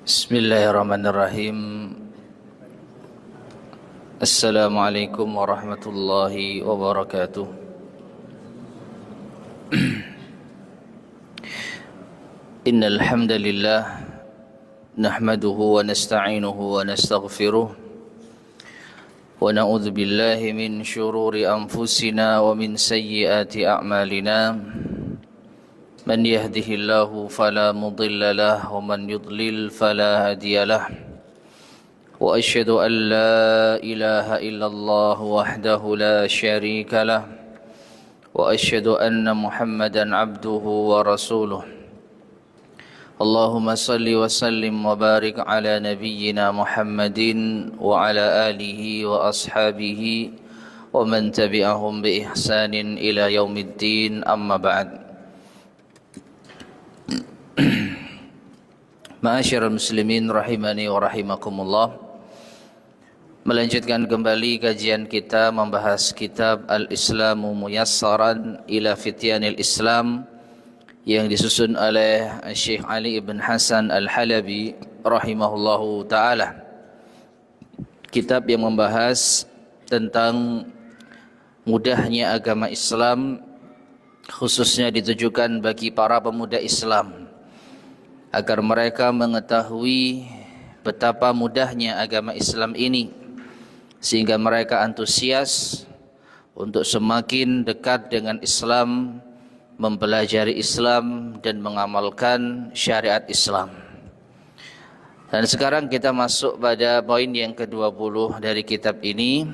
Bismillahirrahmanirrahim. Assalamualaikum warahmatullahi wabarakatuh. Innal hamdalillah nahmaduhu wa nasta'inuhu wa nastaghfiruh wa na'udzu billahi min shururi anfusina wa min sayyiati a'malina. Man yahdihillahu fala mudilla lahu wa man yudlil fala hadiya lahu. Wa asyhadu an la ilaha illallah wahdahu la syarika lah. Wa asyhadu anna Muhammadan abduhu wa rasuluh. Allahumma salli wa sallim wa barik ala nabiyyina Muhammadin wa ala alihi wa ashabihi wa man tabi'ahum bi ihsanin ila yaumiddin, amma ba'd. Ma'asyiral muslimin rahimani wa rahimakumullah. Melanjutkan kembali kajian kita membahas kitab Al-Islamu Muyassaran ila Fityanil Islam yang disusun oleh Syekh Ali ibn Hasan Al-Halabi rahimahullahu ta'ala. Kitab yang membahas tentang mudahnya agama Islam, khususnya ditujukan bagi para pemuda Islam, agar mereka mengetahui betapa mudahnya agama Islam ini, sehingga mereka antusias untuk semakin dekat dengan Islam, mempelajari Islam dan mengamalkan syariat Islam. Dan sekarang kita masuk pada poin yang ke-20 dari kitab ini.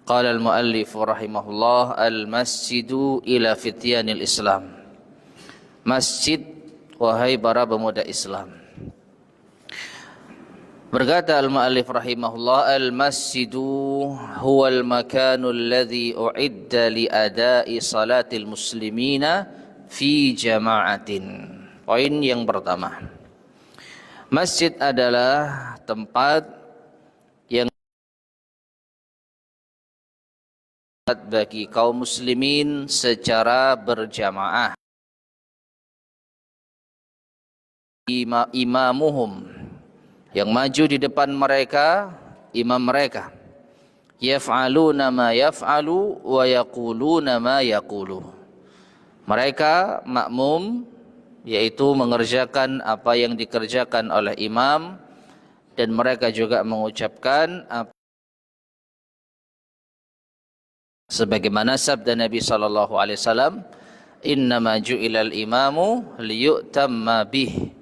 Qala al-muallif rahimahullah, al-masjidu ila fityanil Islam. Masjid, wahai para pemuda Islam. Berkata al-muallif rahimahullah, al-masjidu huwal makanul ladzi u'idda li ada'i salatil muslimina fi jama'atin. Poin yang pertama, masjid adalah tempat yang bagi kaum muslimin secara berjamaah. Imamuhum, yang maju di depan mereka, imam mereka, yaf'aluna ma yaf'alu wa yaquluna ma yaqulu. Mereka makmum, yaitu mengerjakan apa yang dikerjakan oleh imam, dan mereka juga mengucapkan apa sebagaimana sabda Nabi sallallahu alaihi wasallam, innama ju'ilal imamu liyu'tamma bih.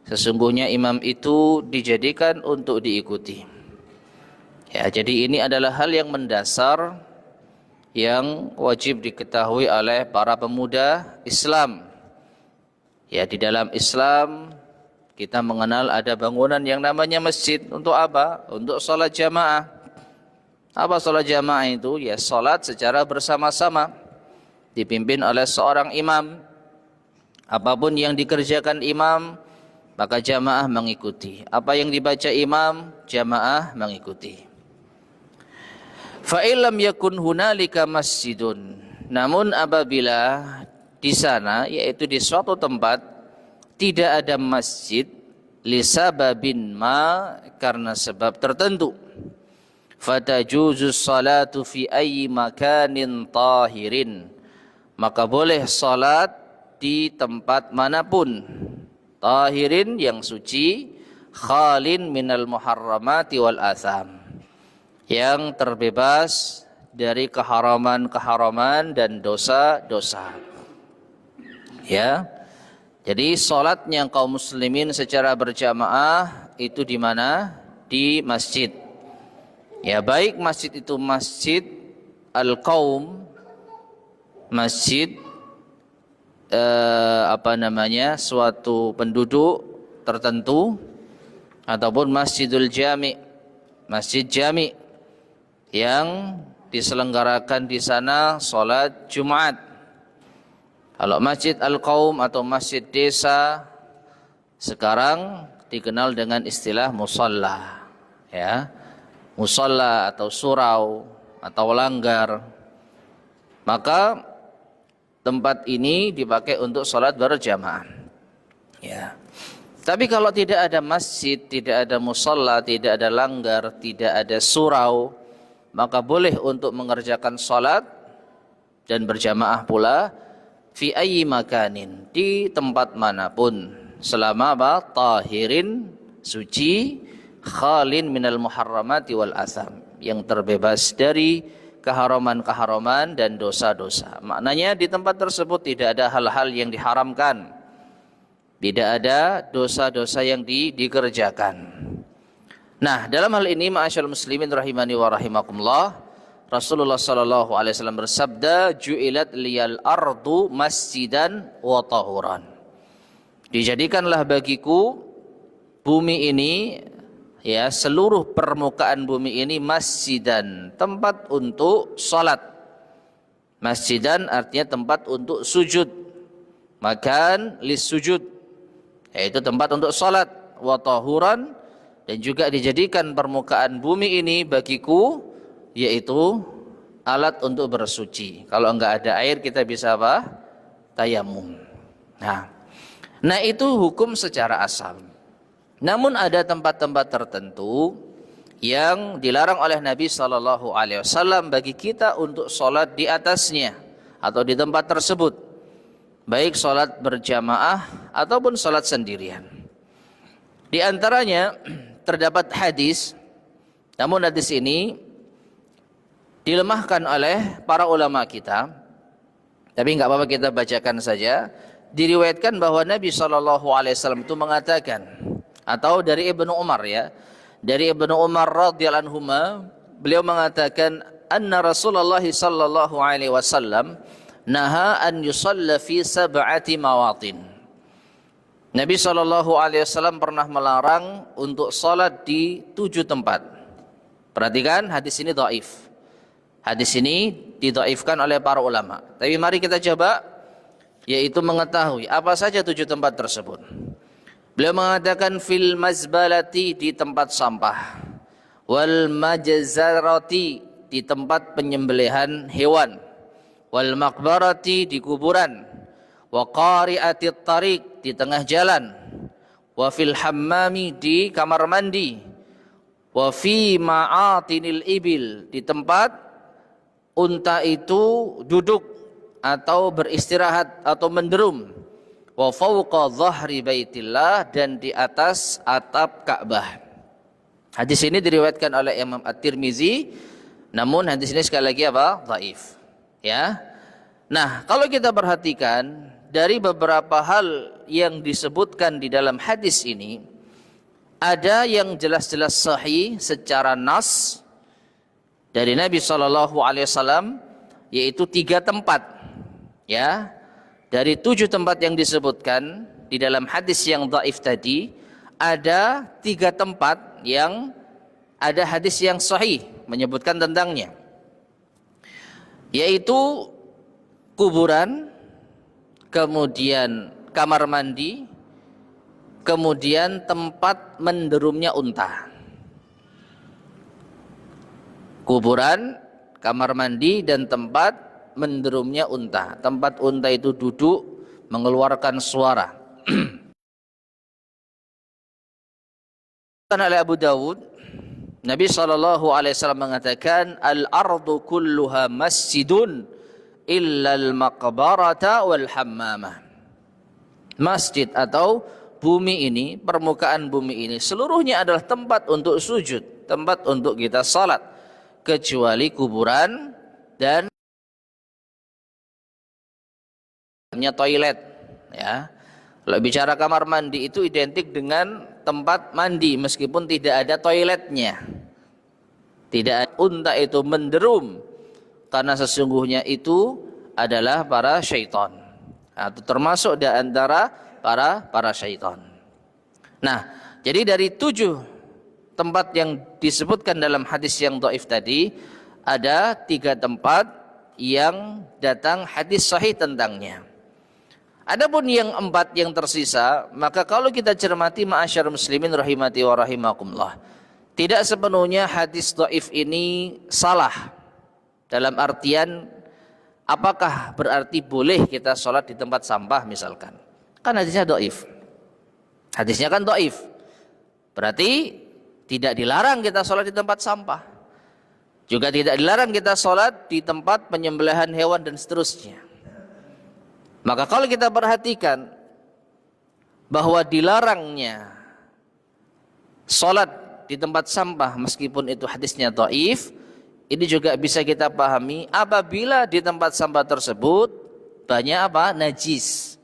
Sesungguhnya imam itu dijadikan untuk diikuti. Ya, jadi ini adalah hal yang mendasar yang wajib diketahui oleh para pemuda Islam. Ya, di dalam Islam kita mengenal ada bangunan yang namanya masjid. Untuk apa? Untuk sholat jamaah. Apa sholat jamaah itu? Ya, sholat secara bersama-sama, dipimpin oleh seorang imam. Apapun yang dikerjakan imam, maka jamaah mengikuti. Apa yang dibaca imam, jamaah mengikuti. Fa illam yakun hunalika masjidun. Namun apabila di sana, yaitu di suatu tempat, tidak ada masjid, lisababin ma, karena sebab tertentu, fatajuzu salatu fi ayyi makanin tahirin, maka boleh salat di tempat manapun, tahirin yang suci, khalin minal muharramati wal atham, yang terbebas dari keharaman-keharaman dan dosa-dosa. Ya. Jadi salatnya kaum muslimin secara berjamaah itu di mana? Di masjid. Ya, baik masjid itu masjid al-qaum, masjid suatu penduduk tertentu, ataupun masjidul jami', masjid jami' yang diselenggarakan di sana salat Jumat. Kalau masjid al-qaum atau masjid desa sekarang dikenal dengan istilah musalla, ya, musalla atau surau atau langgar. Maka tempat ini dipakai untuk sholat berjamaah. Ya. Tapi kalau tidak ada masjid, tidak ada musalla, tidak ada langgar, tidak ada surau, maka boleh untuk mengerjakan salat dan berjamaah pula fi ayyi makanin, di tempat manapun, selama apa? Tahirin, suci, khalin minal muharramati wal atham, yang terbebas dari keharaman-keharaman dan dosa-dosa. Maknanya di tempat tersebut tidak ada hal-hal yang diharamkan, tidak ada dosa-dosa yang dikerjakan. Nah, dalam hal ini ma'asyarul muslimin rahimani wa rahimakumullah, Rasulullah sallallahu alaihi wasallam bersabda, "Ju'ilat liyal ardu masjidan wa tahuran." Dijadikanlah bagiku bumi ini, ya, seluruh permukaan bumi ini masjidan, tempat untuk salat. Masjidan artinya tempat untuk sujud. Makan lis sujud, yaitu tempat untuk salat, wa tahuran, dan juga dijadikan permukaan bumi ini bagiku, yaitu alat untuk bersuci. Kalau enggak ada air kita bisa apa? Tayamum. Nah itu hukum secara asal. Namun ada tempat-tempat tertentu yang dilarang oleh Nabi Shallallahu Alaihi Wasallam bagi kita untuk sholat di atasnya atau di tempat tersebut, baik sholat berjamaah ataupun sholat sendirian. Di antaranya terdapat hadis, namun hadis ini dilemahkan oleh para ulama kita, tapi nggak apa-apa kita bacakan saja. Diriwayatkan bahwa Nabi Shallallahu Alaihi Wasallam itu mengatakan, atau dari Ibnu Umar, ya, dari Ibnu Umar radhiyallahu anhu, beliau mengatakan, anna Rasulullah sallallahu alaihi wasallam naha an yusalla fi sab'ati mawatin. Nabi sallallahu alaihi wasallam pernah melarang untuk salat di 7 tempat. Perhatikan, hadis ini dhaif. Hadis ini didhaifkan oleh para ulama. Tapi mari kita coba, yaitu mengetahui apa saja 7 tempat tersebut. Beliau mengatakan fil mazbalati, di tempat sampah, wal majzarati, di tempat penyembelihan hewan, wal maqbarati, di kuburan, wa qari'atit tariq, di tengah jalan, wa fil hammami, di kamar mandi, wa fi ma'atinil ibil, di tempat unta itu duduk atau beristirahat atau menderum, wa fawqa dhahri baitillah, dan di atas atap Ka'bah. Hadis ini diriwayatkan oleh Imam At-Tirmizi, namun hadis ini sekali lagi apa? Dhaif. Ya. Nah, kalau kita perhatikan dari beberapa hal yang disebutkan di dalam hadis ini, ada yang jelas-jelas sahih secara nas dari Nabi Shallallahu Alaihi Wasallam, yaitu 3 tempat. Ya, dari 7 tempat yang disebutkan di dalam hadis yang dhaif tadi, ada 3 tempat yang ada hadis yang sahih menyebutkan tentangnya, yaitu kuburan, kemudian kamar mandi, kemudian tempat menderumnya unta. Kuburan, kamar mandi, dan tempat menderumnya unta. Tempat unta itu duduk mengeluarkan suara. Oleh Abu Dawud, Nabi SAW mengatakan, al-ardu kulluha masjidun illal maqbarata wal hammamah. Masjid atau bumi ini, permukaan bumi ini, seluruhnya adalah tempat untuk sujud, tempat untuk kita salat, kecuali kuburan dan toilet. Ya, kalau bicara kamar mandi itu identik dengan tempat mandi meskipun tidak ada toiletnya. Tidak, unta itu menderum karena sesungguhnya itu adalah para syaitan, atau termasuk di antara para syaitan. Nah, jadi dari 7 tempat yang disebutkan dalam hadis yang dhaif tadi, ada 3 tempat yang datang hadis sahih tentangnya. Adapun yang 4 yang tersisa, maka kalau kita cermati ma'asyar muslimin rahimati wa rahimakumullah, tidak sepenuhnya hadis dhaif ini salah. Dalam artian, apakah berarti boleh kita sholat di tempat sampah misalkan? Kan hadisnya dhaif. Hadisnya kan dhaif. Berarti tidak dilarang kita sholat di tempat sampah. Juga tidak dilarang kita sholat di tempat penyembelihan hewan dan seterusnya. Maka kalau kita perhatikan bahwa dilarangnya sholat di tempat sampah meskipun itu hadisnya dhaif, ini juga bisa kita pahami apabila di tempat sampah tersebut banyak apa? Najis.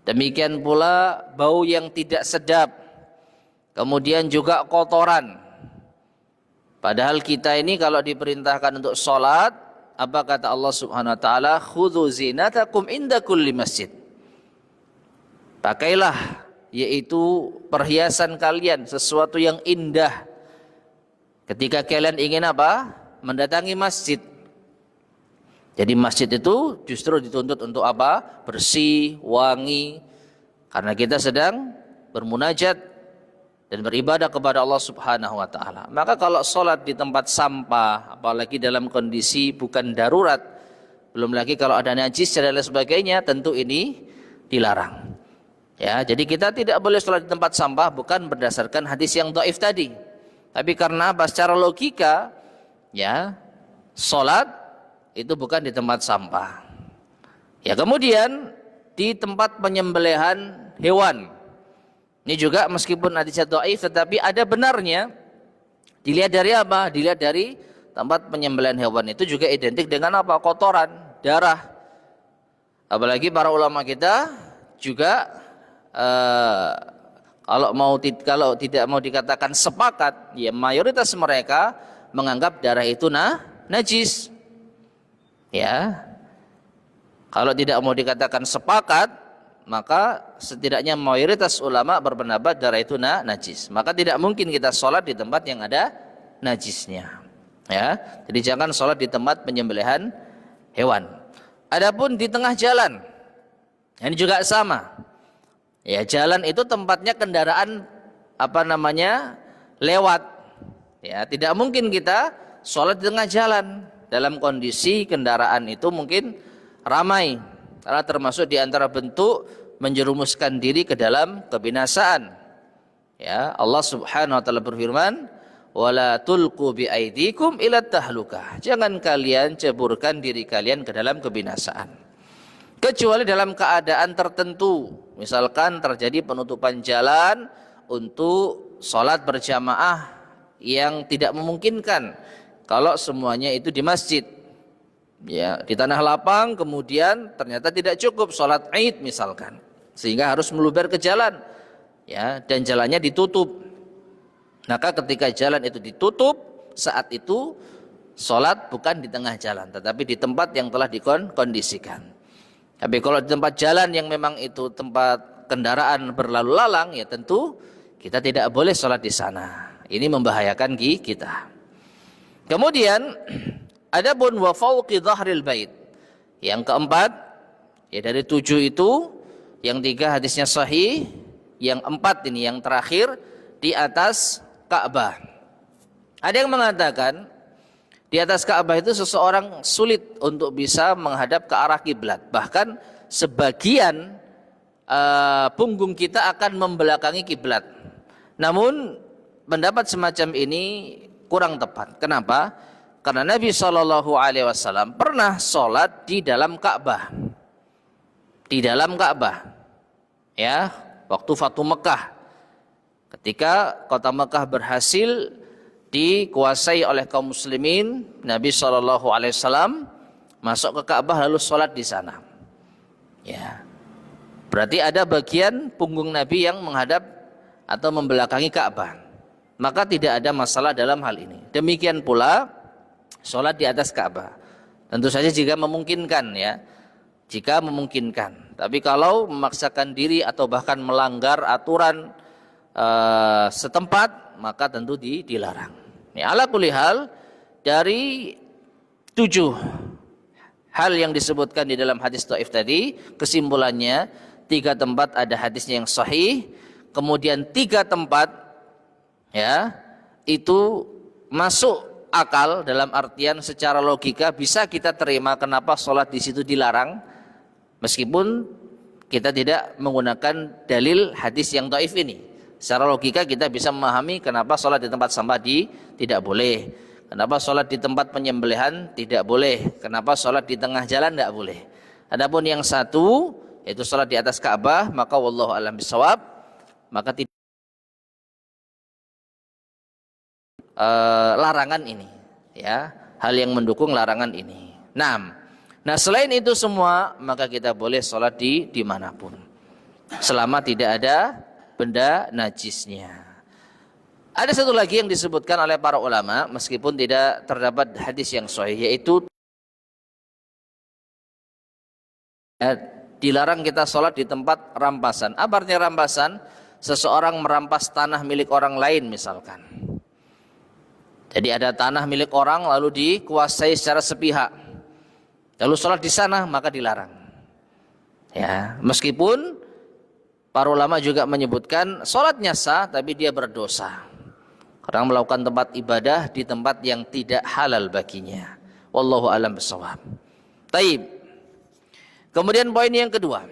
Demikian pula bau yang tidak sedap. Kemudian juga kotoran. Padahal kita ini kalau diperintahkan untuk sholat, apa kata Allah Subhanahu wa taala? Khudhu zinatakum inda kulli masjid. Pakailah, yaitu perhiasan kalian, sesuatu yang indah ketika kalian ingin apa? Mendatangi masjid. Jadi masjid itu justru dituntut untuk apa? Bersih, wangi. Karena kita sedang bermunajat dan beribadah kepada Allah Subhanahu wa taala. Maka kalau sholat di tempat sampah, apalagi dalam kondisi bukan darurat, belum lagi kalau ada najis dan lain sebagainya, tentu ini dilarang. Ya, jadi kita tidak boleh sholat di tempat sampah bukan berdasarkan hadis yang dhaif tadi. Tapi karena apa? Secara logika, ya, sholat itu bukan di tempat sampah. Ya, kemudian di tempat penyembelihan hewan. Ini juga meskipun hadisnya dhaif tetapi ada benarnya. Dilihat dari apa? Dilihat dari tempat penyembelihan hewan itu juga identik dengan apa? Kotoran, darah. Apalagi para ulama kita juga kalau tidak mau dikatakan sepakat, ya mayoritas mereka menganggap darah itu najis. Ya. Kalau tidak mau dikatakan sepakat, maka setidaknya mayoritas ulama berpendapat darah itu najis. Maka tidak mungkin kita sholat di tempat yang ada najisnya. Ya, jadi jangan sholat di tempat penyembelihan hewan. Adapun di tengah jalan, ini juga sama. Ya, jalan itu tempatnya kendaraan lewat. Ya, tidak mungkin kita sholat di tengah jalan dalam kondisi kendaraan itu mungkin ramai. Karena termasuk di antara bentuk menjerumuskan diri ke dalam kebinasaan. Ya, Allah Subhanahu wa taala berfirman, "Wala tulqu biaidikum ila tahlukah." Jangan kalian ceburkan diri kalian ke dalam kebinasaan. Kecuali dalam keadaan tertentu. Misalkan terjadi penutupan jalan untuk sholat berjamaah yang tidak memungkinkan kalau semuanya itu di masjid. Ya, di tanah lapang kemudian ternyata tidak cukup sholat Id misalkan, sehingga harus meluber ke jalan, ya, dan jalannya ditutup. Maka ketika jalan itu ditutup, saat itu sholat bukan di tengah jalan, tetapi di tempat yang telah dikondisikan. Tapi kalau di tempat jalan yang memang itu tempat kendaraan berlalu lalang, ya tentu kita tidak boleh sholat di sana. Ini membahayakan kita. Kemudian adapun wa fauqi dhahril bait. Yang keempat, ya dari 7 itu, yang 3 hadisnya sahih, yang 4 ini yang terakhir di atas Ka'bah. Ada yang mengatakan di atas Ka'bah itu seseorang sulit untuk bisa menghadap ke arah kiblat. Bahkan sebagian punggung kita akan membelakangi kiblat. Namun pendapat semacam ini kurang tepat. Kenapa? Karena Nabi SAW pernah sholat di dalam Ka'bah. Di dalam Ka'bah. Ya, waktu Fatu Mekah. Ketika kota Mekah berhasil dikuasai oleh kaum muslimin, Nabi SAW masuk ke Ka'bah lalu sholat di sana. Ya, berarti ada bagian punggung Nabi yang menghadap atau membelakangi Ka'bah. Maka tidak ada masalah dalam hal ini. Demikian pula sholat di atas Ka'bah. Tentu saja jika memungkinkan, ya, jika memungkinkan. Tapi kalau memaksakan diri atau bahkan melanggar aturan setempat, maka tentu dilarang. Ya, ala kulli hal, dari 7 hal yang disebutkan di dalam hadis dhaif tadi, kesimpulannya 3 tempat ada hadisnya yang sahih, kemudian 3 tempat, ya, itu masuk akal dalam artian secara logika bisa kita terima kenapa sholat di situ dilarang, meskipun kita tidak menggunakan dalil hadis yang dhaif ini. Secara logika kita bisa memahami kenapa sholat di tempat sampah tidak boleh, kenapa sholat di tempat penyembelihan tidak boleh, kenapa sholat di tengah jalan tidak boleh. Adapun yang satu, yaitu sholat di atas Ka'bah, maka wallahu a'lam bishawab, maka tidak larangan ini, ya, hal yang mendukung larangan ini. Nah selain itu semua, maka kita boleh sholat di manapun, selama tidak ada benda najisnya. Ada satu lagi yang disebutkan oleh para ulama, meskipun tidak terdapat hadis yang sahih, yaitu dilarang kita sholat di tempat rampasan. Apa artinya rampasan? Seseorang merampas tanah milik orang lain misalkan. Jadi ada tanah milik orang lalu dikuasai secara sepihak, lalu sholat di sana, maka dilarang. Ya, meskipun para ulama juga menyebutkan sholatnya sah, tapi dia berdosa karena melakukan tempat ibadah di tempat yang tidak halal baginya. Wallahu a'lam bishawab. Taib. Kemudian poin yang kedua,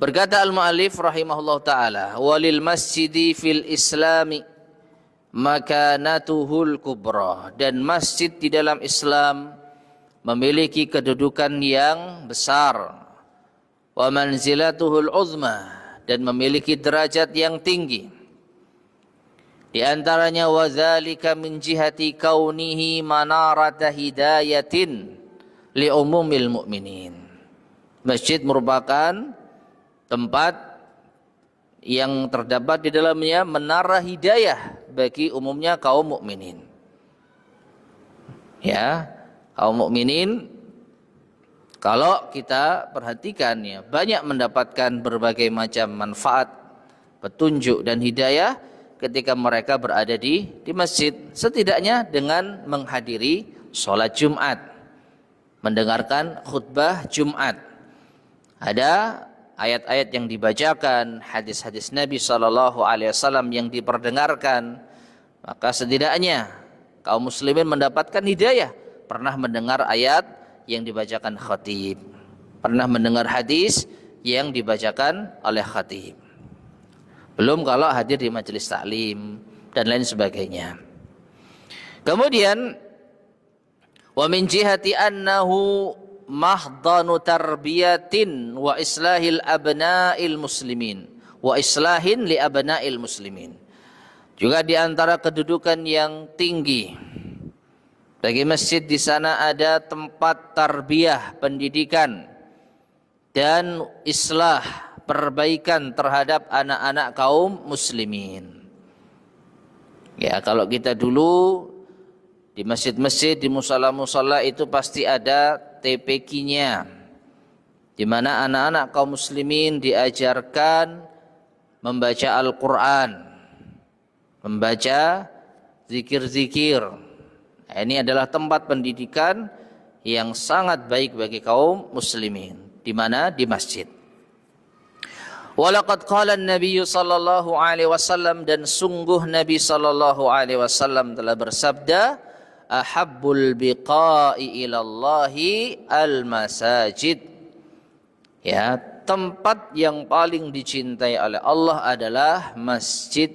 berkata al-mu'allif rahimahullah ta'ala, walil masjidi fil islami makanatuhul kubra, dan masjid di dalam Islam memiliki kedudukan yang besar, wa manzilatuhul uzma, dan memiliki derajat yang tinggi. Di antaranya wadzalika min jihati kaunihi manarata hidayatin li umumil mu'minin. Masjid merupakan tempat yang terdapat di dalamnya menara hidayah bagi umumnya kaum mukminin. Ya, kaum mukminin kalau kita perhatikan ya, banyak mendapatkan berbagai macam manfaat, petunjuk dan hidayah ketika mereka berada di masjid, setidaknya dengan menghadiri sholat Jumat, mendengarkan khutbah Jumat. Ada ayat-ayat yang dibacakan, hadis-hadis Nabi SAW yang diperdengarkan, maka setidaknya kaum muslimin mendapatkan hidayah, pernah mendengar ayat yang dibacakan khatib, pernah mendengar hadis yang dibacakan oleh khatib. Belum kalau hadir di majelis taklim dan lain sebagainya. Kemudian wa min jihati annahu mahdanu tarbiyatin wa islahil abna'il muslimin wa islahin li abna'il muslimin. Juga di antara kedudukan yang tinggi bagi masjid, di sana ada tempat tarbiyah, pendidikan dan islah, perbaikan terhadap anak-anak kaum muslimin. Ya, kalau kita dulu di masjid-masjid, di musala-musala itu pasti ada TPQ-nya, di mana anak-anak kaum muslimin diajarkan membaca Al-Quran, membaca zikir-zikir. Ini adalah tempat pendidikan yang sangat baik bagi kaum muslimin. Di mana? Di masjid. Walaqad qala an-nabiy sallallahu alaihi wasallam, dan sungguh Nabi sallallahu alaihi wasallam telah bersabda, ahabbul biqa'i ilallahi al-masajid. Ya, tempat yang paling dicintai oleh Allah adalah masjid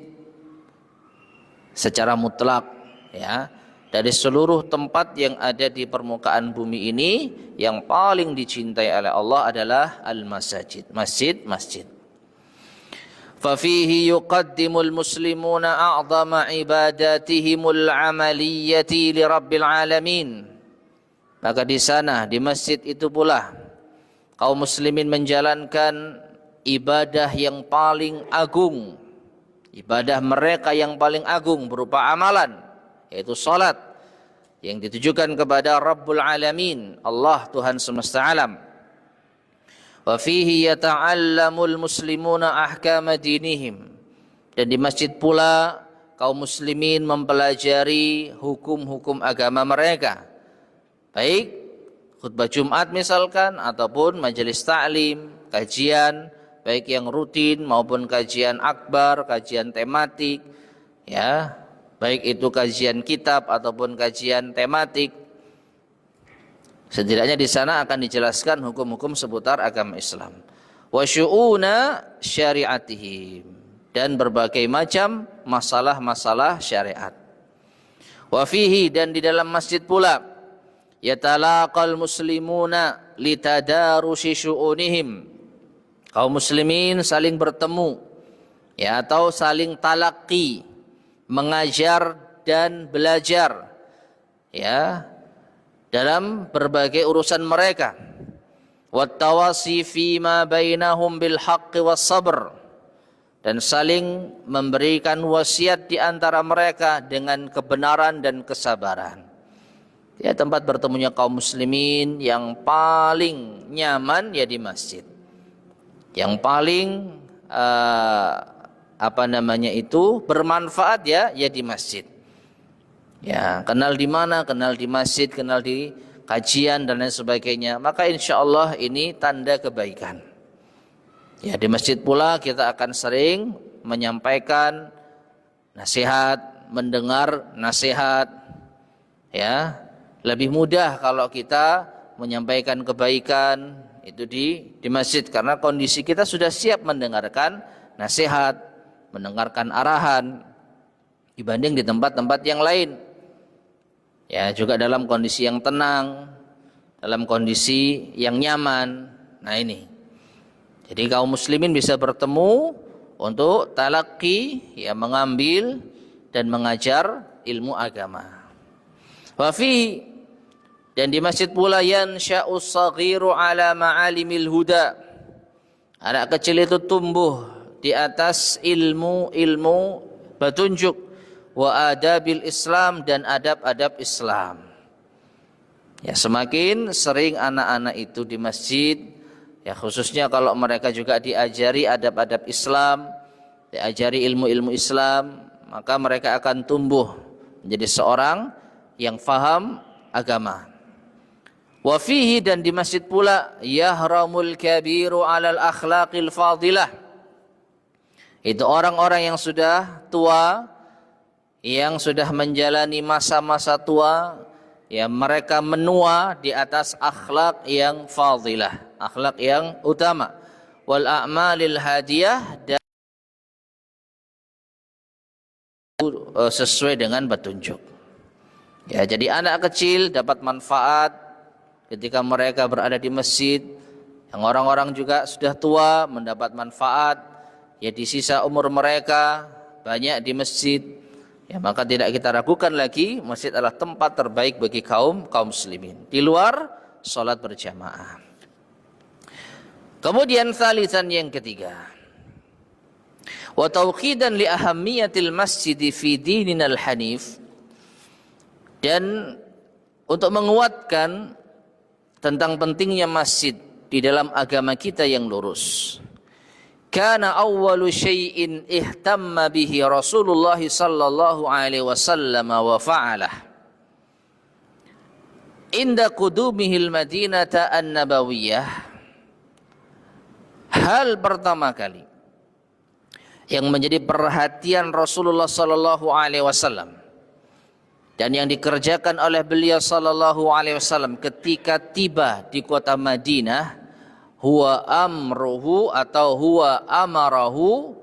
secara mutlak, ya. Dari seluruh tempat yang ada di permukaan bumi ini, yang paling dicintai oleh Allah adalah al-masajid, masjid-masjid. Fafihi yuqaddimul muslimuna a'zama ibadatihimul amaliyati li rabbil alamin. Maka di sana, di masjid itu pula kaum muslimin menjalankan ibadah yang paling agung, ibadah mereka yang paling agung berupa amalan, yaitu salat yang ditujukan kepada Rabbul Alamin, Allah Tuhan semesta alam. Wa fihi yata'allamul muslimuna ahkama dinihim, dan di masjid pula kaum muslimin mempelajari hukum-hukum agama mereka, baik khutbah Jumat misalkan, ataupun majelis ta'lim, kajian baik yang rutin maupun kajian akbar, kajian tematik, ya, baik itu kajian kitab ataupun kajian tematik. Setidaknya di sana akan dijelaskan hukum-hukum seputar agama Islam. Wa syu'una syari'atihim, dan berbagai macam masalah-masalah syariat. Wa fihi, dan di dalam masjid pula, yatalaqal muslimuna litadarusi syu'unihim. Kaum muslimin saling bertemu, ya, atau saling talaqi, mengajar dan belajar, ya, dalam berbagai urusan mereka. Wattawasi fima bainahum bil haqqi was sabr, dan saling memberikan wasiat di antara mereka dengan kebenaran dan kesabaran. Ya, tempat bertemunya kaum muslimin yang paling nyaman ya di masjid. Yang paling bermanfaat ya di masjid. Ya, kenal di mana? Kenal di masjid, kenal di kajian dan lain sebagainya. Maka insya Allah ini tanda kebaikan. Ya, di masjid pula kita akan sering menyampaikan nasihat, mendengar nasihat. Ya, lebih mudah kalau kita menyampaikan kebaikan itu di masjid, karena kondisi kita sudah siap mendengarkan nasihat, mendengarkan arahan, dibanding di tempat-tempat yang lain. Ya, juga dalam kondisi yang tenang, dalam kondisi yang nyaman. Nah ini, jadi kaum muslimin bisa bertemu untuk talaqi, ya, mengambil dan mengajar ilmu agama. Wa fi, dan di masjid pula yansha'us saghiru ala ma'alimil huda. Anak kecil itu tumbuh di atas ilmu petunjuk, wa adabil Islam, dan adab-adab Islam. Ya, semakin sering anak-anak itu di masjid, ya khususnya kalau mereka juga diajari adab-adab Islam, diajari ilmu-ilmu Islam, maka mereka akan tumbuh menjadi seorang yang faham agama. Wa fihi, dan di masjid pula yahramul kabiru alal akhlaqil fadilah. Itu orang-orang yang sudah tua, yang sudah menjalani masa-masa tua, ya, mereka menua di atas akhlak yang fadilah, akhlak yang utama. Wal a'malil hadiyah, dan sesuai dengan petunjuk. Ya, jadi anak kecil dapat manfaat ketika mereka berada di masjid. Yang orang-orang juga sudah tua mendapat manfaat, ya, di sisa umur mereka banyak di masjid. Ya, maka tidak kita ragukan lagi, masjid adalah tempat terbaik bagi kaum muslimin di luar salat berjamaah. Kemudian thalithan, yang ketiga, wa tauqidan li ahammiyatil masjid fi dininal hanif, dan untuk menguatkan tentang pentingnya masjid di dalam agama kita yang lurus. Kana awwalu syai'in ihtamma bihi Rasulullah sallallahu alaihi wasallam wa fa'alah inda qudumihil Madinata an-Nabawiyah. Hal pertama kali yang menjadi perhatian Rasulullah sallallahu alaihi wasallam dan yang dikerjakan oleh beliau sallallahu alaihi wasallam ketika tiba di kota Madinah, huwa amruhu atau huwa amarahu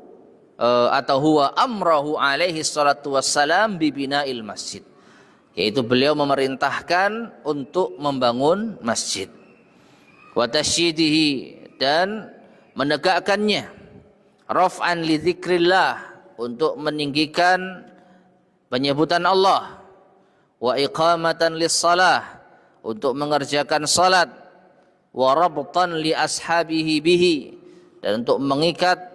atau huwa amrahu alaihi salatu wassalam bibina'il masjid, yaitu beliau memerintahkan untuk membangun masjid, wa tasyidihi, dan menegakkannya, raf'an li dzikrillah, untuk meninggikan penyebutan Allah, wa iqamatan lis salah, untuk mengerjakan salat, wa rabtan li ashabihi bihi, dan untuk mengikat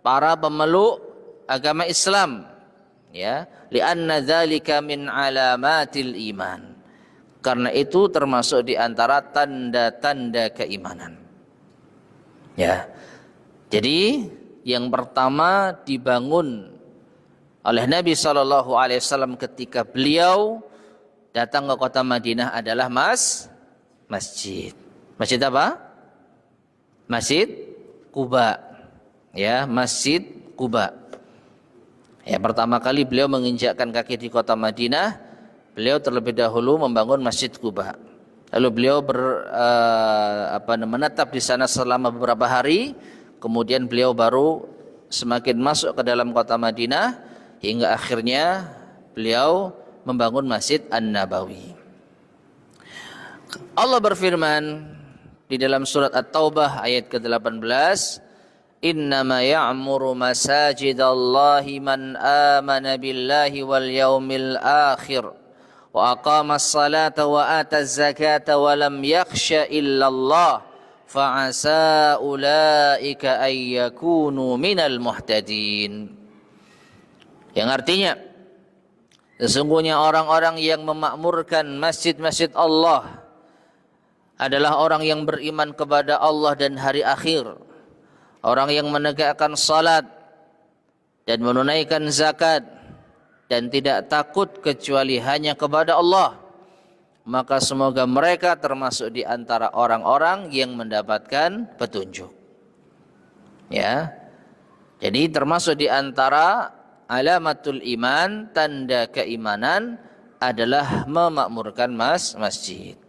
para pemeluk agama Islam, ya, li'anna dzalika min alamatil iman, karena itu termasuk di antara tanda-tanda keimanan. Ya, jadi yang pertama dibangun oleh Nabi sallallahu alaihi wasallam ketika beliau datang ke kota Madinah adalah masjid. Masjid apa? Masjid Quba. Ya, Masjid Quba. Ya, pertama kali beliau menginjakkan kaki di kota Madinah, beliau terlebih dahulu membangun Masjid Quba. Lalu beliau menetap di sana selama beberapa hari. Kemudian beliau baru semakin masuk ke dalam kota Madinah hingga akhirnya beliau membangun Masjid An-Nabawi. Allah berfirman di dalam surat At-Taubah ayat ke-18, "Innama ya'muru masajidallahi man amana billahi wal yaumil akhir wa aqamas salata wa ataz zakata wa lam yakhsha illallah fa'asa ulaika ay yakunu minal muhtadin." Yang artinya, sesungguhnya orang-orang yang memakmurkan masjid-masjid Allah adalah orang yang beriman kepada Allah dan hari akhir, orang yang menegakkan salat dan menunaikan zakat dan tidak takut kecuali hanya kepada Allah, maka semoga mereka termasuk di antara orang-orang yang mendapatkan petunjuk. Ya. Jadi termasuk di antara alamatul iman, tanda keimanan adalah memakmurkan masjid.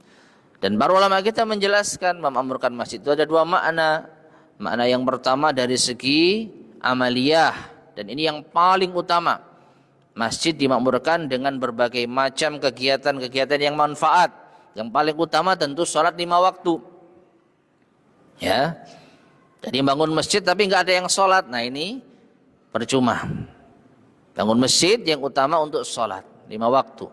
Dan para ulama kita menjelaskan memakmurkan masjid itu ada dua makna. Makna yang pertama dari segi amaliyah, dan ini yang paling utama. Masjid dimakmurkan dengan berbagai macam kegiatan-kegiatan yang manfaat. Yang paling utama tentu sholat 5 waktu. Ya. Jadi bangun masjid tapi nggak ada yang sholat, nah ini percuma. Bangun masjid yang utama untuk sholat 5 waktu.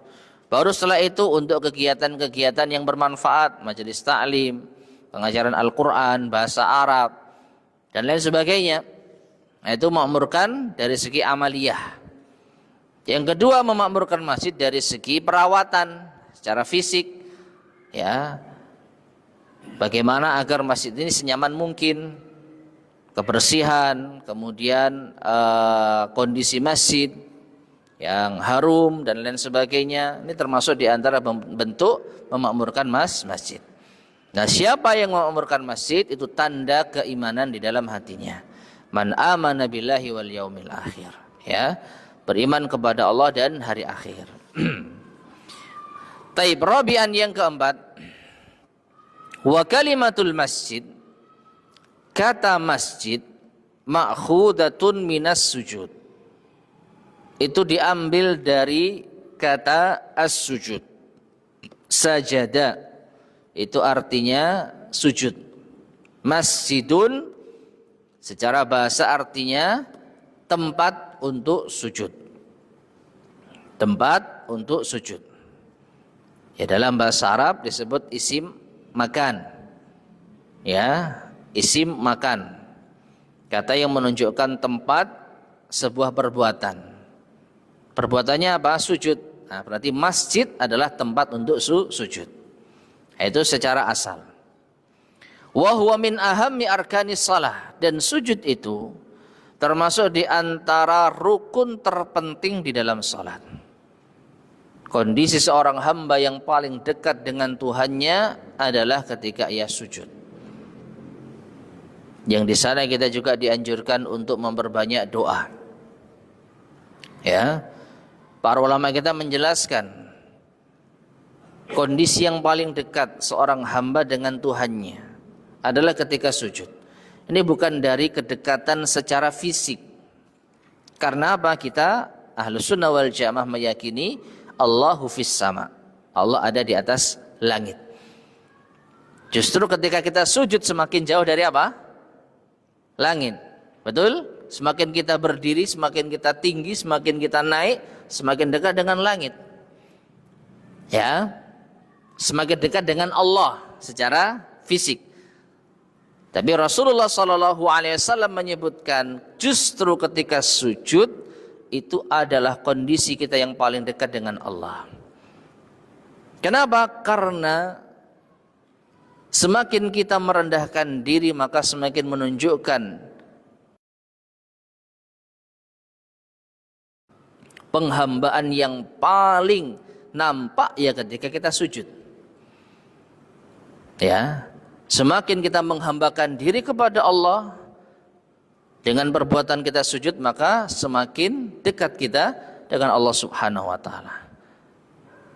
Baru setelah itu untuk kegiatan-kegiatan yang bermanfaat, majelis ta'lim, pengajaran Al-Quran, bahasa Arab, dan lain sebagainya. Nah, itu memakmurkan dari segi amaliyah. Yang kedua, memakmurkan masjid dari segi perawatan secara fisik. Ya, bagaimana agar masjid ini senyaman mungkin, kebersihan, kemudian kondisi masjid yang harum dan lain sebagainya. Ini termasuk di antara bentuk memakmurkan masjid. Nah, siapa yang memakmurkan masjid itu tanda keimanan di dalam hatinya. Man amana billahi wal yaumil akhir. Ya, beriman kepada Allah dan hari akhir. Taib, rabi'an yang keempat, wa kalimatul masjid, kata masjid ma'khudatun minas sujud. Itu diambil dari kata as-sujud. Sajada itu artinya sujud. Masjidun secara bahasa artinya tempat untuk sujud. Tempat untuk sujud. Ya, dalam bahasa Arab disebut isim makan. Ya, isim makan. Kata yang menunjukkan tempat sebuah perbuatan. Perbuatannya apa? Sujud. Nah, berarti masjid adalah tempat untuk sujud. Itu secara asal. Wa huwa min ahammi arkanis shalah, dan sujud itu termasuk di antara rukun terpenting di dalam salat. Kondisi seorang hamba yang paling dekat dengan Tuhannya adalah ketika ia sujud. Yang di sana kita juga dianjurkan untuk memperbanyak doa. Ya. Para ulama kita menjelaskan kondisi yang paling dekat seorang hamba dengan Tuhannya adalah ketika sujud. Ini bukan dari kedekatan secara fisik. Karena apa? Kita Ahlus Sunnah wal Jamaah meyakini Allahu fis sama. Allah ada di atas langit. Justru ketika kita sujud semakin jauh dari apa? Langit. Betul? Semakin kita berdiri, semakin kita tinggi, semakin kita naik, semakin dekat dengan langit. Ya. Semakin dekat dengan Allah secara fisik. Tapi Rasulullah SAW menyebutkan justru ketika sujud itu adalah kondisi kita yang paling dekat dengan Allah. Kenapa? Karena semakin kita merendahkan diri maka semakin menunjukkan penghambaan yang paling nampak ya ketika kita sujud. Ya, semakin kita menghambakan diri kepada Allah dengan perbuatan kita sujud, maka semakin dekat kita dengan Allah Subhanahu wa taala.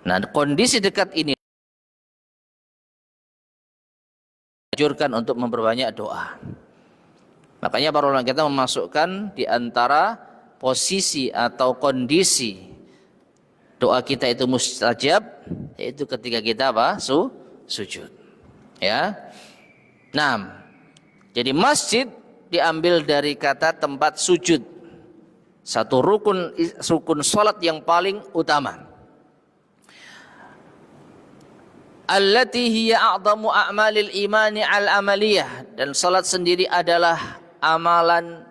Nah, kondisi dekat ini dianjurkan untuk memperbanyak doa. Makanya para ulama kita memasukkan di antara posisi atau kondisi doa kita itu mustajab, yaitu ketika kita apa? Sujud. Ya. Nah, jadi masjid diambil dari kata tempat sujud. Satu rukun salat yang paling utama. Allati hiya a'zamu a'malil imani al-amaliyah, dan salat sendiri adalah amalan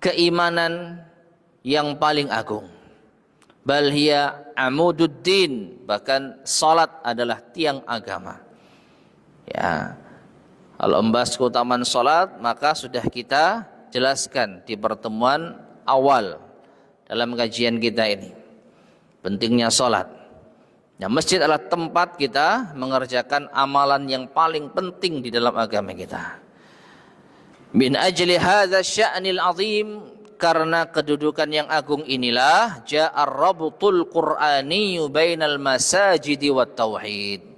keimanan yang paling agung. Bal hiya amududdin, bahkan salat adalah tiang agama. Ya. Kalau membahas keutamaan salat, maka sudah kita jelaskan di pertemuan awal dalam kajian kita ini. Pentingnya salat. Nah, masjid adalah tempat kita mengerjakan amalan yang paling penting di dalam agama kita. Min ajli hadza sya'nil azim, karena kedudukan yang agung inilah ja'ar rabtul qur'ani bainal masajidi wat tauhid.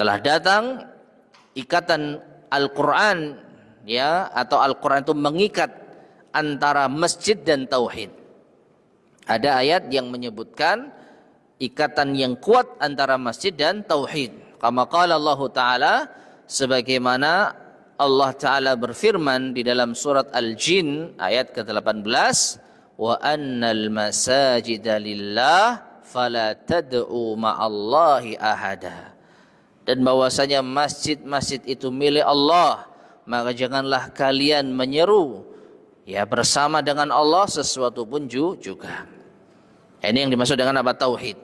Telah datang ikatan Al-Qur'an, ya, atau Al-Qur'an itu mengikat antara masjid dan tauhid. Ada ayat yang menyebutkan ikatan yang kuat antara masjid dan tauhid. Kama qala Allah Ta'ala, sebagaimana Allah Ta'ala berfirman di dalam surat Al-Jin ayat ke-18, wa annal masajida lillah fala tad'u ma'allahi ahada. Dan bahwasanya masjid-masjid itu milik Allah, maka janganlah kalian menyeru ya bersama dengan Allah sesuatu pun juga. Ini yang dimaksud dengan apa? Tauhid.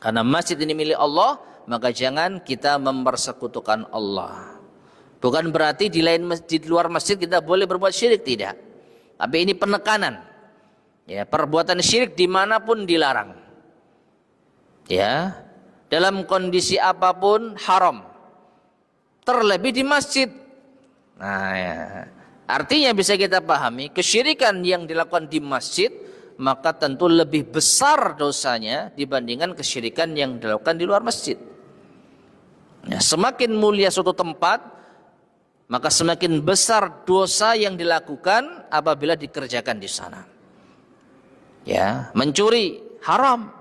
Karena masjid ini milik Allah, maka jangan kita mempersekutukan Allah. Bukan berarti di luar masjid kita boleh berbuat syirik, tidak. Tapi ini penekanan. Ya, perbuatan syirik dimanapun dilarang. Ya, dalam kondisi apapun haram. Terlebih di masjid. Nah, ya. Artinya bisa kita pahami, kesyirikan yang dilakukan di masjid maka tentu lebih besar dosanya dibandingkan kesyirikan yang dilakukan di luar masjid. Ya, semakin mulia suatu tempat, maka semakin besar dosa yang dilakukan apabila dikerjakan di sana. Ya, mencuri haram,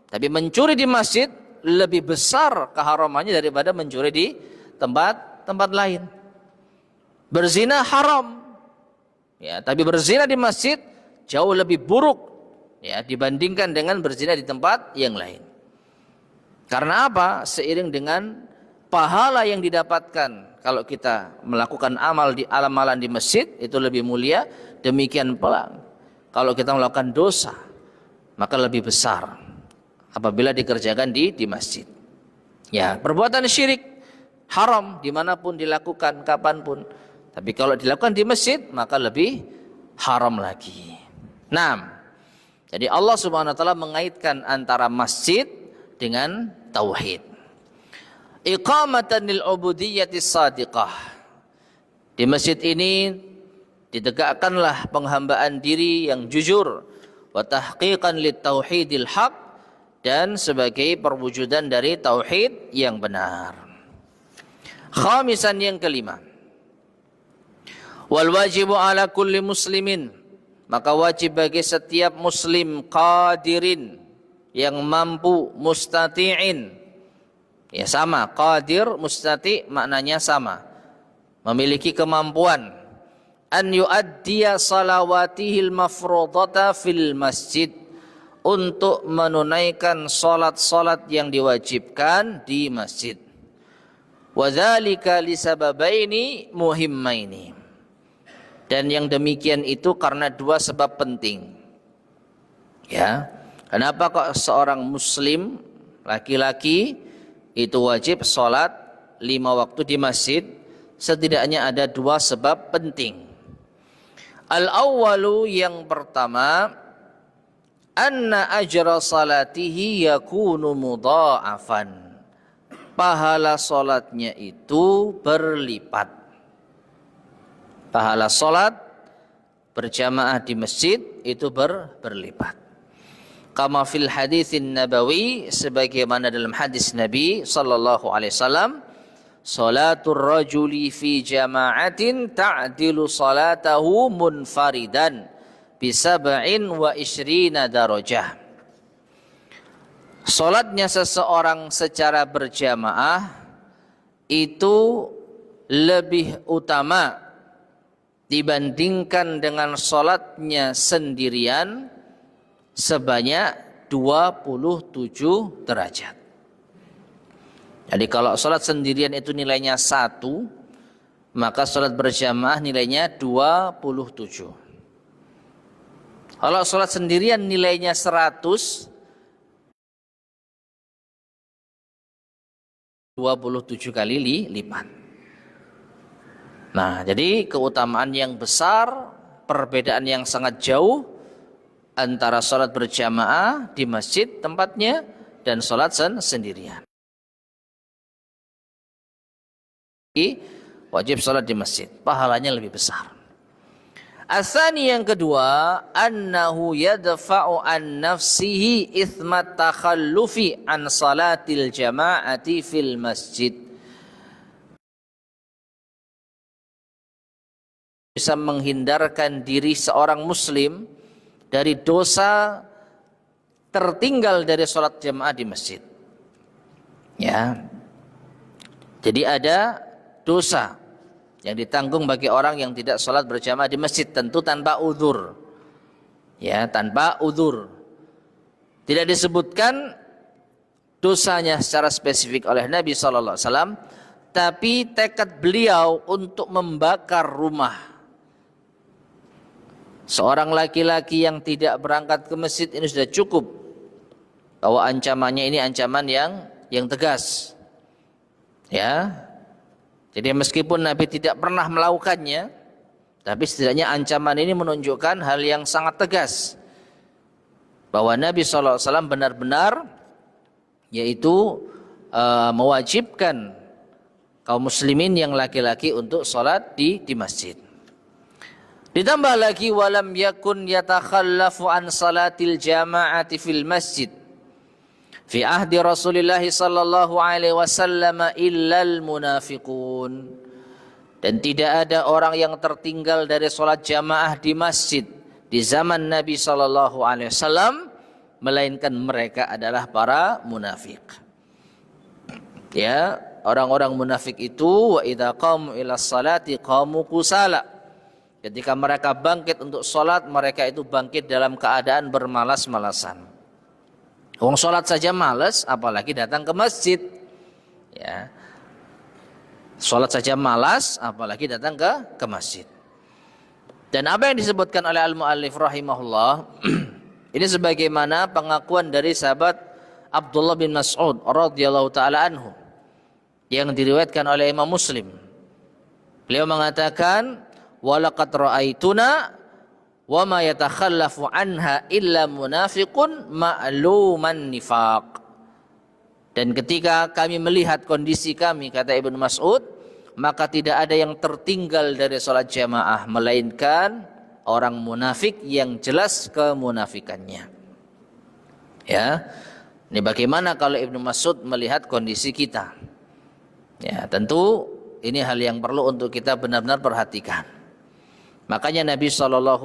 tapi mencuri di masjid lebih besar keharamannya daripada mencuri di tempat lain. Berzina haram, ya, tapi berzina di masjid jauh lebih buruk, ya, dibandingkan dengan berzina di tempat yang lain. Karena apa? Seiring dengan pahala yang didapatkan kalau kita melakukan amalan di masjid itu lebih mulia, demikian pula kalau kita melakukan dosa maka lebih besar apabila dikerjakan di masjid. Ya, perbuatan syirik haram dimanapun dilakukan, kapanpun. Tapi kalau dilakukan di masjid maka lebih haram lagi. Nah, jadi Allah Subhanahu wa taala mengaitkan antara masjid dengan tauhid. Iqamatan lil ubudiyyati shadiqah. Di masjid ini ditegakkanlah penghambaan diri yang jujur, wa tahqiqan lit tauhidil haq, dan sebagai perwujudan dari tauhid yang benar. Khamisan, yang kelima, wal wajibu ala kulli muslimin, maka wajib bagi setiap muslim qadirin, yang mampu, mustati'in. Ya, sama, qadir, mustati' maknanya sama, memiliki kemampuan. An yuaddiya salawatihil mafrudata fil masjid, untuk menunaikan salat-salat yang diwajibkan di masjid. Wa dzalika lisababaini muhimmaini, dan yang demikian itu karena dua sebab penting. Ya, kenapa kok seorang muslim laki-laki itu wajib sholat 5 waktu di masjid? Setidaknya ada dua sebab penting. Al-awwalu, yang pertama, anna ajra salatihi yakunu mudha'afan, pahala sholatnya itu berlipat. Pahala sholat berjamaah di masjid itu berlipat. Kama fil haditsin nabawi, sebagaimana dalam hadis Nabi sallallahu alaihi wasallam, salatul rajuli fi jama'atin ta'dilu salatahu munfaridan bisab'in wa ishrina darajah. Salatnya seseorang secara berjamaah itu lebih utama dibandingkan dengan salatnya sendirian sebanyak 27 derajat. Jadi kalau salat sendirian itu nilainya 1, maka salat berjamaah nilainya 27. Kalau salat sendirian nilainya 100, 27 kali lipat. Nah, jadi keutamaan yang besar, perbedaan yang sangat jauh antara salat berjamaah di masjid tempatnya dan salat sendirian. Wajib salat di masjid, pahalanya lebih besar. Asani yang kedua, annahu yadfa'u an nafsihi ithmat takhallufi an salatil jama'ati fil masjid. Bisa menghindarkan diri seorang muslim dari dosa tertinggal dari salat jamaah di masjid. Ya. Jadi ada dosa yang ditanggung bagi orang yang tidak sholat berjamaah di masjid, tentu tanpa uzur. Ya, tanpa uzur. Tidak disebutkan dosanya secara spesifik oleh Nabi SAW, tapi tekad beliau untuk membakar rumah seorang laki-laki yang tidak berangkat ke masjid ini sudah cukup. Bahwa ancamannya ini ancaman yang tegas. Ya. Jadi meskipun Nabi tidak pernah melakukannya, tapi setidaknya ancaman ini menunjukkan hal yang sangat tegas bahwa Nabi SAW benar-benar yaitu mewajibkan kaum muslimin yang laki-laki untuk sholat di masjid. Ditambah lagi walam yakun yatakhallafu an salatil jama'ati fil masjid fi ahdi Rasulillah sallallahu alaihi wasallam illal munafiqun. Dan tidak ada orang yang tertinggal dari salat jamaah di masjid di zaman Nabi sallallahu alaihi wasallam melainkan mereka adalah para munafik. Ya, orang-orang munafik itu wa idza qamu ila salati qamu kusala. Ketika mereka bangkit untuk salat, mereka itu bangkit dalam keadaan bermalas-malasan. Wong sholat saja malas, apalagi datang ke masjid. Ya, sholat saja malas, apalagi datang ke masjid. Dan apa yang disebutkan oleh al-muallif rahimahullah, ini sebagaimana pengakuan dari sahabat Abdullah bin Mas'ud radhiyallahu taala anhu yang diriwayatkan oleh Imam Muslim. Beliau mengatakan, "Walaqad ra'aituna wa ma yatakhallafu anha illa munafiqun ma'luman nifaq." Dan ketika kami melihat kondisi kami, kata Ibnu Mas'ud, maka tidak ada yang tertinggal dari salat jamaah melainkan orang munafik yang jelas kemunafikannya. Ya. Ini bagaimana kalau Ibnu Mas'ud melihat kondisi kita? Ya, tentu ini hal yang perlu untuk kita benar-benar perhatikan. Makanya Nabi SAW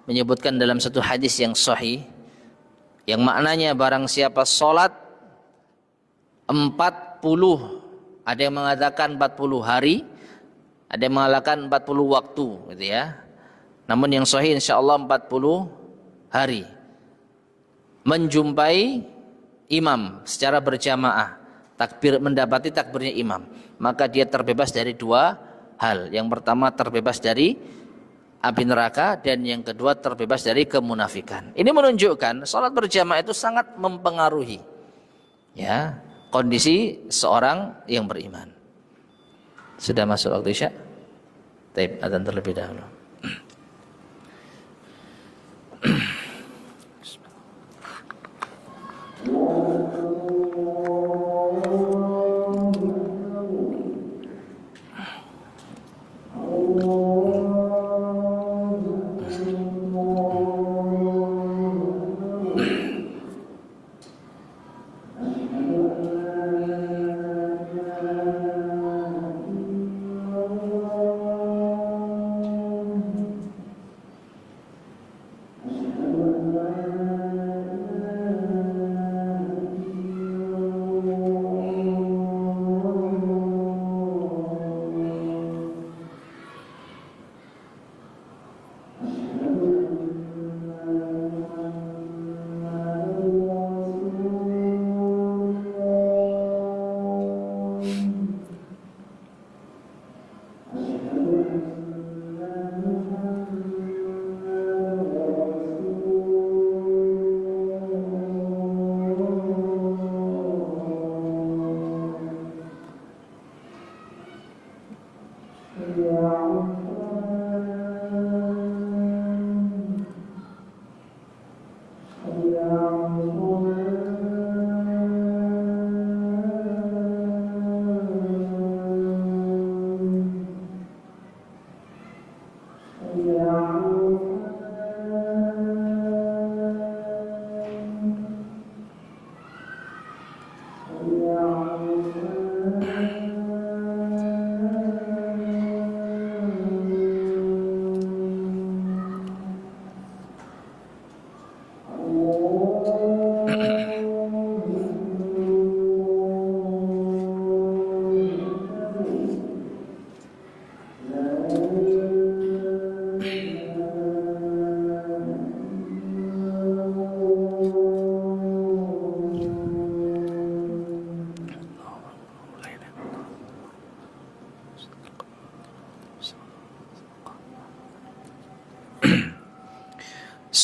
menyebutkan dalam satu hadis yang sahih, yang maknanya barang siapa sholat 40, ada yang mengatakan 40 hari, ada yang mengatakan 40 waktu, gitu ya. Namun yang sahih insyaallah 40 hari, menjumpai imam secara berjamaah, mendapati takbirnya imam, maka dia terbebas dari dua hal. Yang pertama terbebas dari api neraka, dan yang kedua terbebas dari kemunafikan. Ini menunjukkan salat berjamaah itu sangat mempengaruhi ya kondisi seorang yang beriman. Sudah masuk waktu Isya? Baik, adzan terlebih dahulu.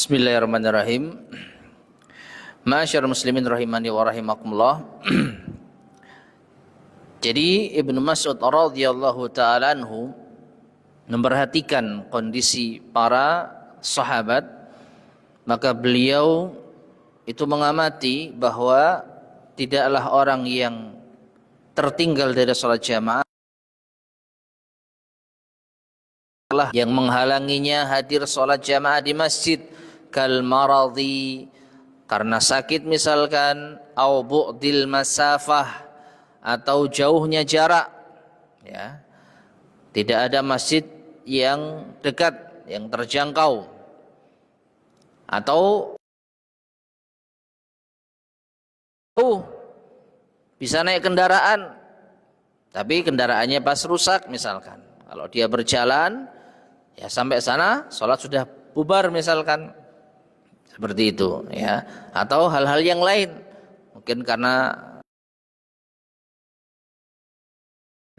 Bismillahirrahmanirrahim. Ma'asyiral muslimin rahimani wa rahimakumullah. Jadi Ibnu Mas'ud radhiyallahu ta'ala anhu memperhatikan kondisi para sahabat, maka beliau itu mengamati bahwa tidaklah orang yang tertinggal dari salat jamaah yang menghalanginya hadir salat jamaah di masjid, kal maradhi, karena sakit misalkan, au bu'dil masafah, atau jauhnya jarak, ya, tidak ada masjid yang dekat, yang terjangkau, atau bisa naik kendaraan tapi kendaraannya pas rusak misalkan. Kalau dia berjalan, ya sampai sana sholat sudah bubar misalkan, seperti itu, ya. Atau hal-hal yang lain, mungkin karena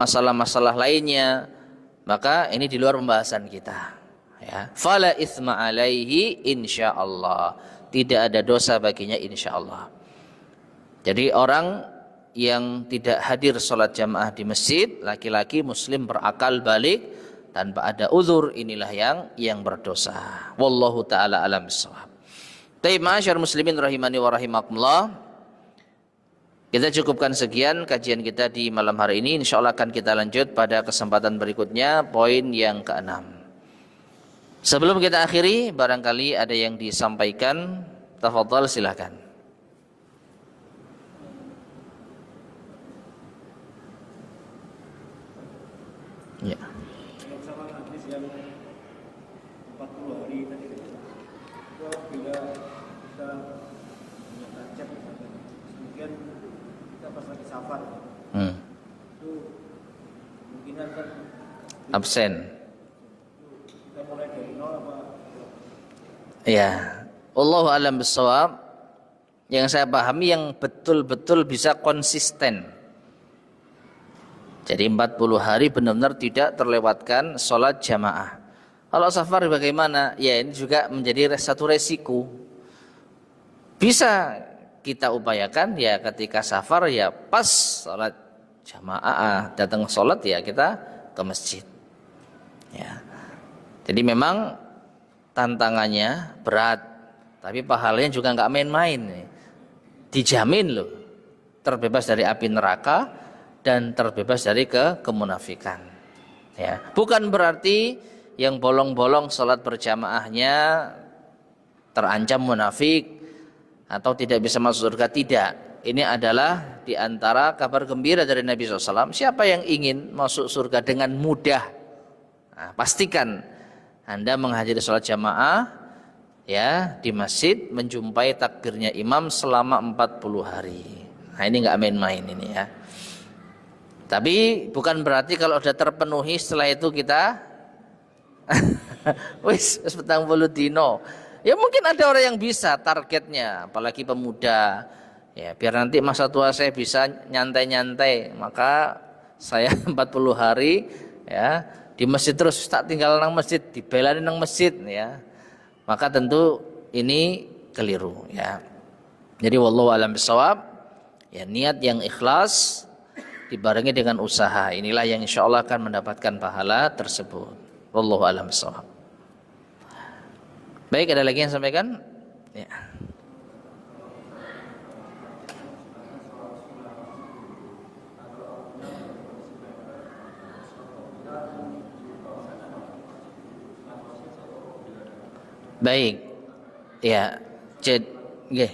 masalah-masalah lainnya, maka ini di luar pembahasan kita, ya. Fala itsma alaihi insyaallah, tidak ada dosa baginya insyaallah. Jadi orang yang tidak hadir sholat jamaah di masjid, laki-laki muslim berakal balik tanpa ada uzur, inilah yang berdosa. Wallahu taala alam bissawab. Baik, ma'asyar muslimin rahimani wa rahimakumullah. Kita cukupkan sekian kajian kita di malam hari ini. Insyaallah akan kita lanjut pada kesempatan berikutnya, poin yang ke-6. Sebelum kita akhiri, barangkali ada yang disampaikan, tafadhal silakan. Ya. Sama hadis yang 40 hari tadi, bila kita punya tajam, kemudian kita pas lagi safar, itu kemungkinan kan absen. Kita mulai dari nol apa? Ya, wallahu a'lam bissawab. Yang saya pahami yang betul-betul bisa konsisten. Jadi 40 hari benar-benar tidak terlewatkan sholat jamaah. Kalau safar bagaimana? Ya ini juga menjadi satu resiko. Bisa kita upayakan ya ketika safar ya pas sholat jamaah, datang sholat ya kita ke masjid. Ya. Jadi memang tantangannya berat, tapi pahalanya juga nggak main-main. Dijamin loh, terbebas dari api neraka dan terbebas dari kemunafikan. Ya, bukan berarti yang bolong-bolong sholat berjamaahnya terancam munafik atau tidak bisa masuk surga, tidak. Ini adalah diantara kabar gembira dari Nabi SAW. Siapa yang ingin masuk surga dengan mudah, nah, pastikan Anda menghadiri sholat jamaah ya di masjid, menjumpai takbirnya imam selama 40 hari. Nah ini nggak main-main ini ya. Tapi bukan berarti kalau sudah terpenuhi setelah itu kita wis petang puluh dino. Ya mungkin ada orang yang bisa targetnya, apalagi pemuda. Ya biar nanti masa tua saya bisa nyantai-nyantai, maka saya 40 hari ya di masjid terus, tak tinggal nang masjid, dibelani nang masjid ya. Maka tentu ini keliru ya. Jadi wallahu a'lam bishawab. Ya niat yang ikhlas dibarengi dengan usaha. Inilah yang insya Allah akan mendapatkan pahala tersebut. Wallahu a'lam bishawab. Baik, ada lagi yang sampaikan? Ya. Baik. Ya, nggih.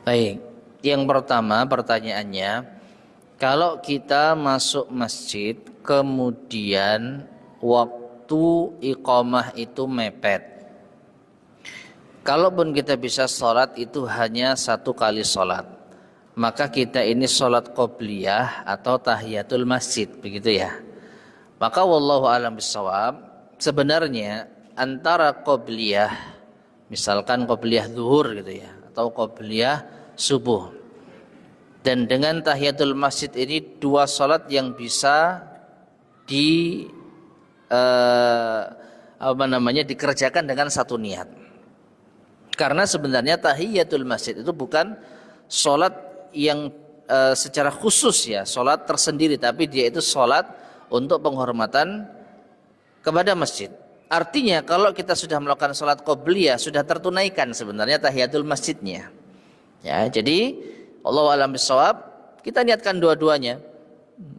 Baik. Yang pertama pertanyaannya, kalau kita masuk masjid kemudian waktu iqamah itu mepet. Kalaupun kita bisa sholat itu hanya satu kali sholat, maka kita ini sholat qobliyah atau tahiyatul masjid, begitu ya. Maka wallahu a'lam bishawab, sebenarnya antara qobliyah, misalkan qobliyah zuhur gitu ya, atau qobliyah subuh, dan dengan tahiyatul masjid ini dua sholat yang bisa dikerjakan dengan satu niat. Karena sebenarnya tahiyatul masjid itu bukan sholat yang secara khusus ya, sholat tersendiri, tapi dia itu sholat untuk penghormatan kepada masjid. Artinya kalau kita sudah melakukan sholat qobliyah, sudah tertunaikan sebenarnya tahiyatul masjidnya. Ya, jadi Allahu a'lam bishawab, kita niatkan dua-duanya.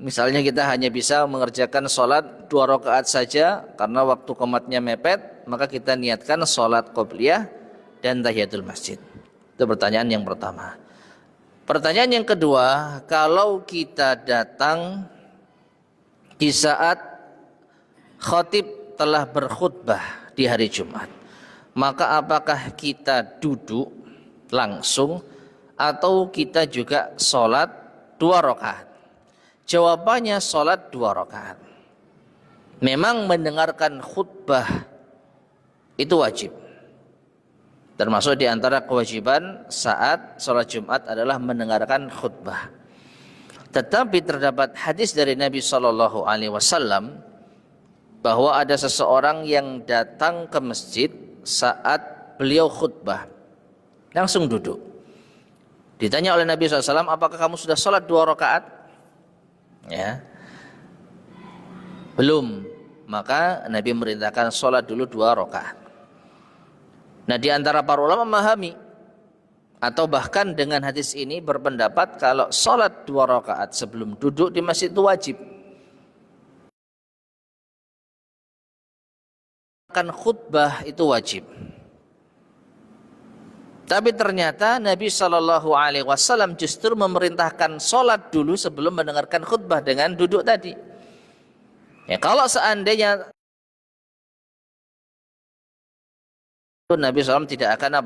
Misalnya kita hanya bisa mengerjakan sholat 2 rakaat saja karena waktu qomatnya mepet, maka kita niatkan sholat qobliyah dan tahiyatul masjid. Itu pertanyaan yang pertama. Pertanyaan yang kedua, kalau kita datang di saat khatib telah berkhutbah di hari Jumat, maka apakah kita duduk langsung atau kita juga sholat 2 rakaat? Jawabannya sholat 2 rakaat. Memang mendengarkan khutbah itu wajib. Termasuk di antara kewajiban saat sholat Jumat adalah mendengarkan khutbah. Tetapi terdapat hadis dari Nabi SAW bahwa ada seseorang yang datang ke masjid saat beliau khutbah, langsung duduk. Ditanya oleh Nabi SAW, apakah kamu sudah sholat 2 rakaat? Ya, belum. Maka Nabi merintahkan sholat dulu 2 rakaat. Nah, di antara para ulama memahami atau bahkan dengan hadis ini berpendapat kalau sholat 2 rakaat sebelum duduk di masjid itu wajib. Kan khutbah itu wajib. Tapi ternyata Nabi SAW justru memerintahkan sholat dulu sebelum mendengarkan khutbah dengan duduk tadi. Ya, kalau seandainya Nabi SAW tidak akan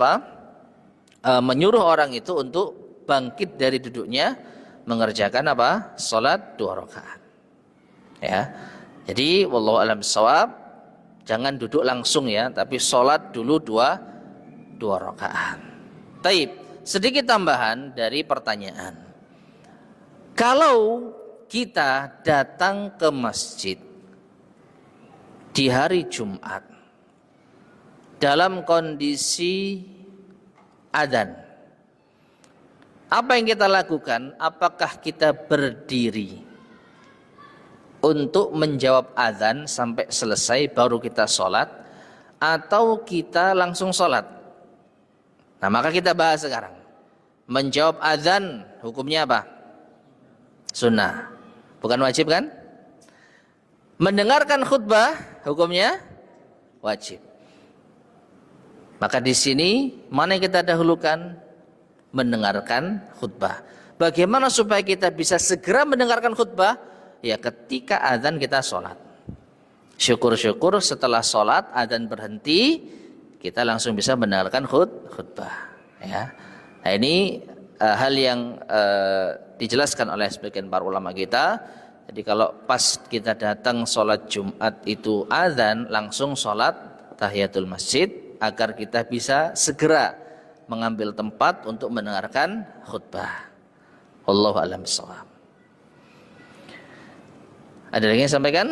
menyuruh orang itu untuk bangkit dari duduknya mengerjakan sholat 2 rakaat. Ya, jadi wallahu a'lam bishawab, jangan duduk langsung ya, tapi sholat dulu 2 rakaat. Taib, sedikit tambahan dari pertanyaan. Kalau kita datang ke masjid di hari Jumat dalam kondisi adzan, apa yang kita lakukan? Apakah kita berdiri untuk menjawab adzan sampai selesai baru kita sholat, atau kita langsung sholat? Nah, maka kita bahas sekarang. Menjawab adzan hukumnya apa? Sunnah, bukan wajib kan? Mendengarkan khutbah hukumnya wajib. Maka di sini mana yang kita dahulukan? Mendengarkan khutbah. Bagaimana supaya kita bisa segera mendengarkan khutbah? Ya, ketika azan kita sholat. Syukur-syukur setelah sholat azan berhenti, kita langsung bisa mendengarkan khutbah. Ya. Nah, ini hal yang dijelaskan oleh sebagian para ulama kita. Jadi kalau pas kita datang sholat Jumat itu azan, langsung sholat tahiyatul masjid, agar kita bisa segera mengambil tempat untuk mendengarkan khutbah. Wallahu a'lam bishawab. Ada lagi yang sampaikan?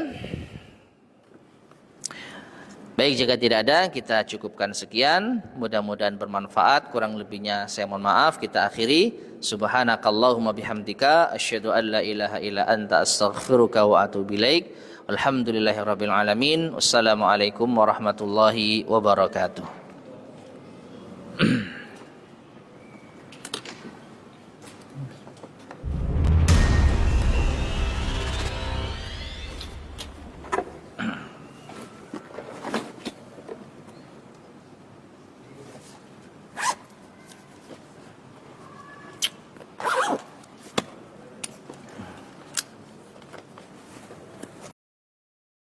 Baik, jika tidak ada, kita cukupkan sekian. Mudah-mudahan bermanfaat. Kurang lebihnya saya mohon maaf. Kita akhiri. Subhanakallahumma bihamdika asyhadu an la ilaha illa anta astaghfiruka wa atubu ilaik. Alhamdulillahirabbil alamin. Wassalamualaikum warahmatullahi wabarakatuh.